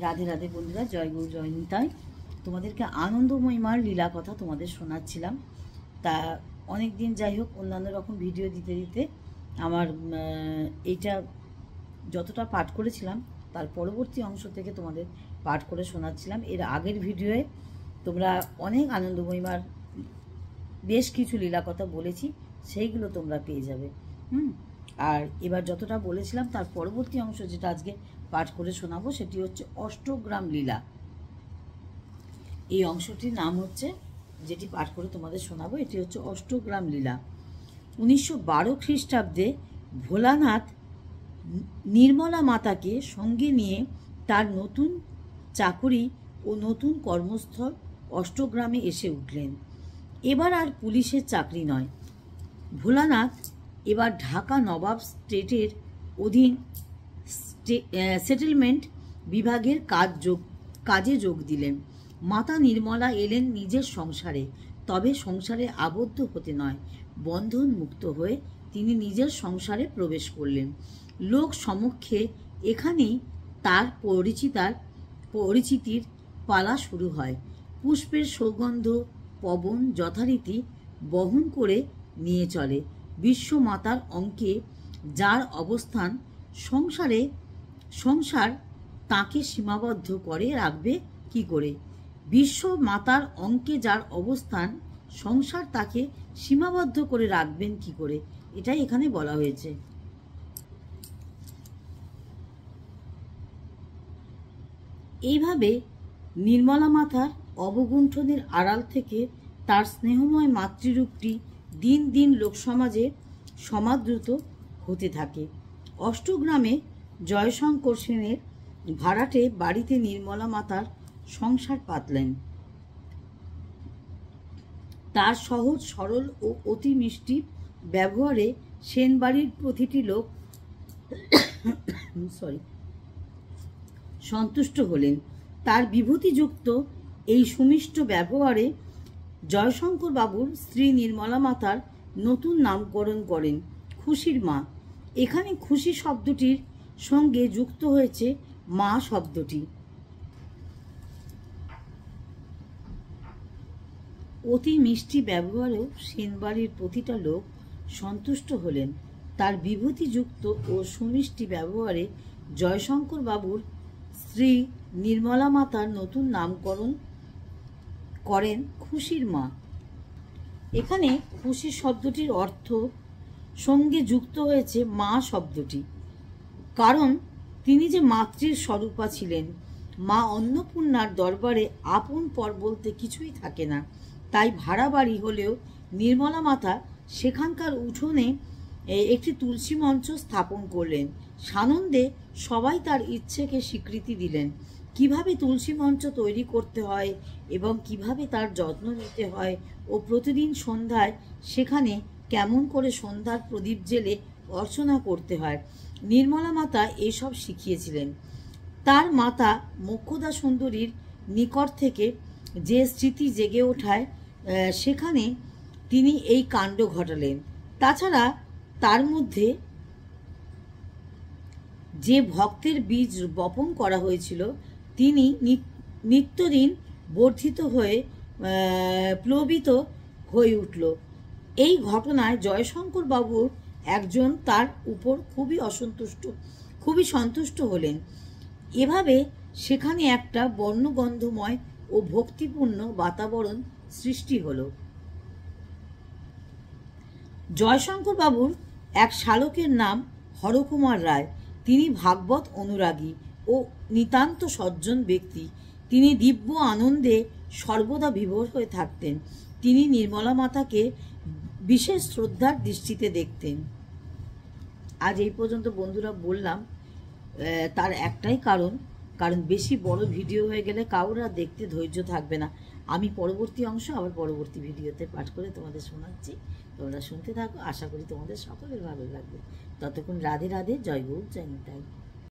রাধে রাধে বন্ধুরা, জয় গুরু জয় নিতাই। তোমাদেরকে আনন্দময়ী মার লীলা কথা তোমাদের শোনাচ্ছিলাম। তা অনেক দিন যাই হোক অন্যান্য রকম ভিডিও দিতে দিতে আমার এইটা যতটা পাঠ করেছিলাম তার পরবর্তী অংশ থেকে তোমাদের পাঠ করে শোনাচ্ছিলাম। এর আগের ভিডিওয়ে তোমরা অনেক আনন্দময়ী মার বেশ কিছু লীলা কথা বলেছি, সেইগুলো তোমরা পেয়ে যাবে। আর এবার যতটা বলেছিলাম তার পরবর্তী অংশ যেটা আজকে পাঠ করে শোনাবো সেটি হচ্ছে অষ্টগ্রাম লীলা। এই অংশটির নাম হচ্ছে, যেটি পাঠ করে তোমাদের শোনাবো, এটি হচ্ছে অষ্টগ্রাম লীলা। 1912 খ্রিস্টাব্দে ভোলানাথ নির্মলা মাতাকে সঙ্গে নিয়ে তার নতুন চাকুরি ও নতুন কর্মস্থল অষ্টগ্রামে এসে উঠলেন। এবার আর পুলিশের চাকরি নয়, ভোলানাথ এবার ঢাকা নবাব স্টেটের অধীন সেটেলমেন্ট বিভাগের কাজে যোগ দিলেন। মাতা নির্মলা এলেন নিজের সংসারে, তবে সংসারে আবদ্ধ হতে নয়, বন্ধন মুক্ত হয়ে তিনি নিজের সংসারে প্রবেশ করলেন। লোক সমক্ষে এখানেই তার পরিচিতির পালা শুরু হয়। পুষ্পের সৌগন্ধ পবন যথারীতি বহন করে নিয়ে চলে। বিশ্বমাতার অঙ্কে যার অবস্থান, সংসার তাকে সীমাবদ্ধ করে রাখবে কি করে? বিশ্ব মাতার অঙ্কে যার অবস্থান, সংসার তাকে সীমাবদ্ধ করে রাখবেন কি করে? এটাই এখানে বলা হয়েছে। এইভাবে নির্মলা মাতার অবগুণ্ঠনের আড়াল থেকে তার স্নেহময় মাতৃরূপটি দিন দিন লোকসমাজে সমাদৃত হতে থাকে। অষ্টগ্রামে জয়শঙ্কর সেনের ভাড়াটে বাড়িতে নির্মলা মাতার সংসার পাতলেন। তার সহজ সরল ও অতি মিষ্টি ব্যবহারে সেন বাড়ির প্রতিটি লোক সন্তুষ্ট হলেন। তার বিভূতিযুক্ত এই সুমিষ্ট ব্যবহারে জয়শঙ্কর বাবুর স্ত্রী নির্মলা মাতার নতুন নামকরণ করেন খুশির মা। এখানে খুশি শব্দটির সঙ্গে যুক্ত হয়েছে মা শব্দটি। অতি মিষ্টি ব্যবহারেও সেনবাড়ির প্রতিটা লোক সন্তুষ্ট হলেন। তার বিভূতিযুক্ত ও সুমিষ্টি ব্যবহারে জয়শঙ্কর বাবুর স্ত্রী নির্মলা মাতার নতুন নামকরণ করেন খুশির মা। এখানে খুশি শব্দটির অর্থ সঙ্গে যুক্ত হয়েছে মা শব্দটি, কারণ তিনি যে মাতৃর স্বরূপা ছিলেন। মা অন্নপূর্ণার দরবারে আপন পর বলতে কিছুই থাকে না। তাই ভাড়া বাড়ি হলেও নির্মলা মাতা সেখানকার উঠোনে একটি তুলসী মঞ্চ স্থাপন করলেন। সানন্দে সবাই তার ইচ্ছেকে স্বীকৃতি দিলেন। কিভাবে তুলসী মঞ্চ তৈরি করতে হয় এবং কিভাবে তার যত্ন নিতে হয় ও প্রতিদিন সন্ধ্যায় সেখানে কেমন করে সন্ধ্যার প্রদীপ জেলে অর্চনা করতে হয়, নির্মলা মাতা এসব শিখিয়েছিলেন। তার মাতা মোক্ষদা সুন্দরীর নিকট থেকে যে স্মৃতি জেগে ওঠায় সেখানে তিনি এই কাণ্ড ঘটালেন। তাছাড়া তার মধ্যে যে ভক্তের বীজ বপন করা হয়েছিল তিনি নিত্যদিন বর্ধিত হয়ে প্লবিত হয়ে উঠল। এই ঘটনায় জয়শঙ্কর বাবুর একজন তার উপর খুবই সন্তুষ্ট হলেন। এভাবে সেখানে একটা বর্ণগন্ধময় ও ভক্তিপূর্ণ বাতাবরণ সৃষ্টি হল। জয়শঙ্কর বাবুর এক শালকের নাম হরকুমার রায়। তিনি ভাগবত অনুরাগী ও নিতান্ত সজ্জন ব্যক্তি। তিনি দিব্য আনন্দে সর্বদা বিভোর হয়ে থাকতেন। তিনি নির্মলা মাতাকে বিশেষ শ্রদ্ধার দৃষ্টিতে দেখতেন। আজ এই পর্যন্ত বন্ধুরা বললাম, তার একটাই কারণ বেশি বড় ভিডিও হয়ে গেলে কারোর আর দেখতে ধৈর্য থাকবে না। আমি পরবর্তী অংশ আবার পরবর্তী ভিডিওতে পাঠ করে তোমাদের শোনাচ্ছি, তোমরা শুনতে থাকো। আশা করি তোমাদের সকলের ভালো লাগবে। ততক্ষণ রাধে রাধে, জয় গুরু জয় নিতাই।